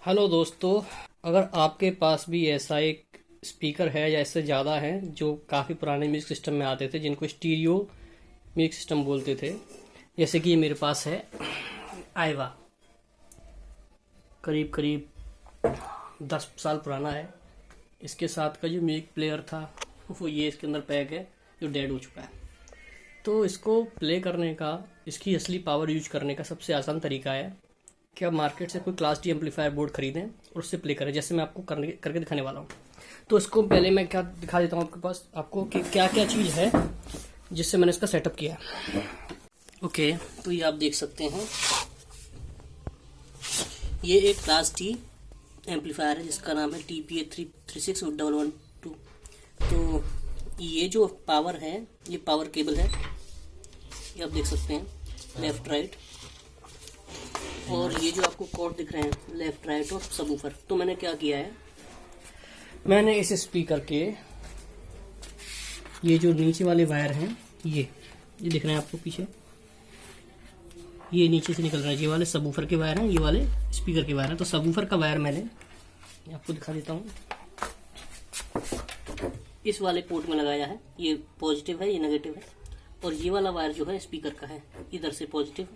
Hello दोस्तों। अगर आपके पास भी ऐसा एक स्पीकर है या इससे ज़्यादा है जो काफ़ी पुराने म्यूजिक सिस्टम में आते थे, जिनको स्टीरियो म्यूजिक सिस्टम बोलते थे, जैसे कि ये मेरे पास है आईवा, करीब करीब 10 साल पुराना है। इसके साथ का जो म्यूजिक प्लेयर था वो ये इसके अंदर पैक है, जो डेड हो चुका है। तो इसको प्ले करने का, इसकी असली पावर यूज करने का सबसे आसान तरीका है कि आप मार्केट से कोई क्लास डी एम्पलीफायर बोर्ड खरीदें और उससे प्ले करें, जैसे मैं आपको करके दिखाने वाला हूँ। तो इसको पहले मैं क्या दिखा देता हूँ आपके पास, आपको कि क्या क्या चीज़ है जिससे मैंने इसका सेटअप किया है। ओके, तो ये आप देख सकते हैं, ये एक क्लास डी एम्पलीफायर है जिसका नाम है TPA3361112। तो ये जो पावर है, ये पावर केबल है, ये आप देख सकते हैं, लेफ्ट राइट। और ये जो आपको कॉर्ड दिख रहे हैं, लेफ्ट राइट और सबवूफर। तो मैंने क्या किया है, मैंने इस स्पीकर के ये जो नीचे वाले वायर हैं, ये दिख रहे हैं आपको पीछे, ये नीचे से निकल रहा है, ये वाले सबवूफर के वायर हैं, ये वाले स्पीकर के वायर हैं। तो सबवूफर का वायर मैंने आपको दिखा देता हूँ, इस वाले पोर्ट में लगाया है। ये पॉजिटिव है, ये नेगेटिव है। और ये वाला वायर जो है स्पीकर का है, इधर से पॉजिटिव,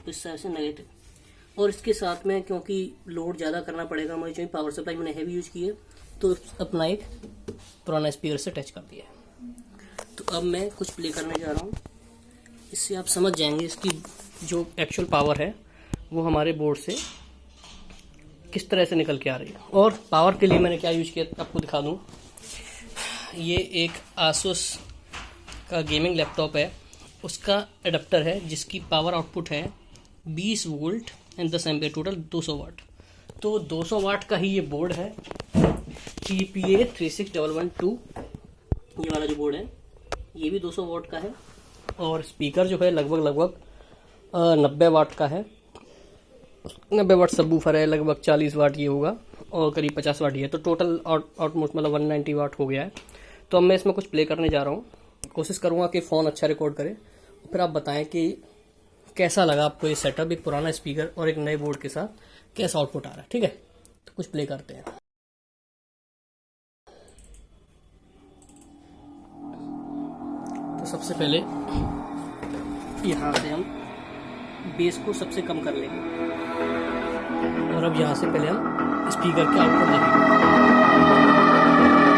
इस साइड से नेगेटिव। और इसके साथ में, क्योंकि लोड ज़्यादा करना पड़ेगा मुझे, जो पावर सप्लाई मैंने हैवी यूज की है, तो अपना एक पुराना स्पीकर से अटैच कर दिया है। तो अब मैं कुछ प्ले करने जा रहा हूँ, इससे आप समझ जाएंगे इसकी जो एक्चुअल पावर है वो हमारे बोर्ड से किस तरह से निकल के आ रही है। और पावर के लिए मैंने क्या यूज किया आपको दिखा दूँ। ये एक आसूस का गेमिंग लैपटॉप है, उसका एडाप्टर है जिसकी पावर आउटपुट है 20 वोल्ट एंड 10 एम्पियर, टोटल 200 वाट। तो 200 वाट का ही ये बोर्ड है, TPA36112। ये वाला जो बोर्ड है ये भी 200 वाट का है। और स्पीकर जो है लगभग 90 वाट का है। 90 वाट सबवूफर है, लगभग 40 वाट ये होगा, और करीब 50 वाट ये है। तो टोटल आउटपुट मतलब 190 वाट हो गया है। तो अब मैं इसमें कुछ प्ले करने जा रहा हूँ, कोशिश करूँगा कि फ़ोन अच्छा रिकॉर्ड करे। फिर आप बताएं कि कैसा लगा आपको ये सेटअप, एक पुराना स्पीकर और एक नए बोर्ड के साथ कैसा आउटपुट आ रहा है। ठीक है, तो कुछ प्ले करते हैं। तो सबसे पहले यहाँ से हम बेस को सबसे कम कर लेंगे, और अब यहाँ से पहले हम स्पीकर के आउटपुट देखेंगे।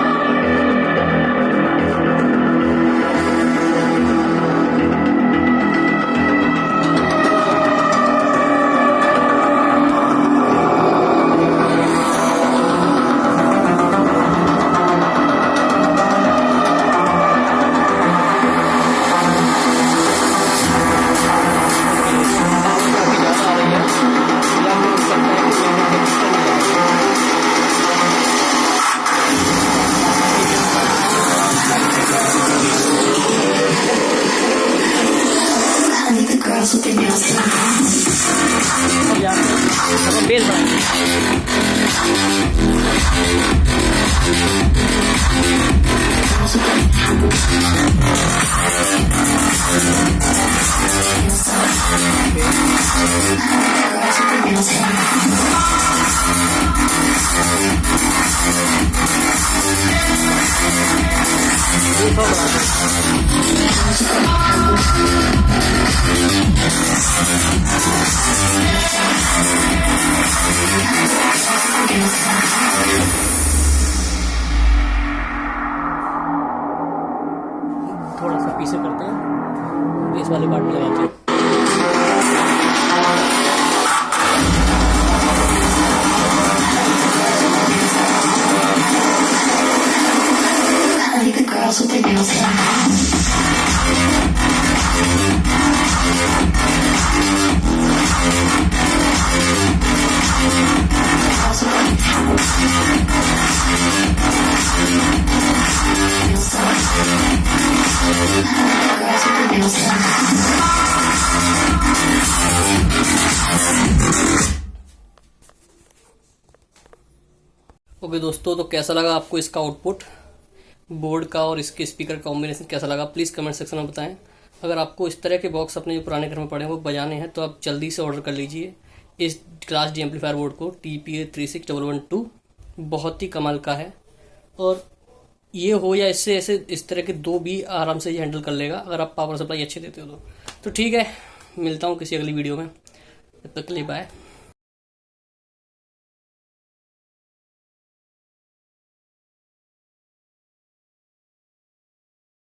With their nails done. Base थोड़ा सा पीछे करते हैं, बेस वाले पार्ट में लगाते हैं। The girls with their nails done. Okay दोस्तों, तो कैसा लगा आपको इसका आउटपुट, बोर्ड का और इसके स्पीकर कॉम्बिनेशन कैसा लगा, प्लीज़ कमेंट सेक्शन में बताएं। अगर आपको इस तरह के बॉक्स अपने जो पुराने घर में पड़े हैं वो बजाने हैं तो आप जल्दी से ऑर्डर कर लीजिए, इस क्लास डी एम्पलीफायर बोर्ड को TPA36112 बहुत ही कमाल का है। और ये हो या इससे ऐसे इस तरह के दो भी आराम से ये हैंडल कर लेगा अगर आप पावर सप्लाई अच्छे देते हो तो ठीक है, मिलता हूँ किसी अगली वीडियो में, तब तक के लिए बाय।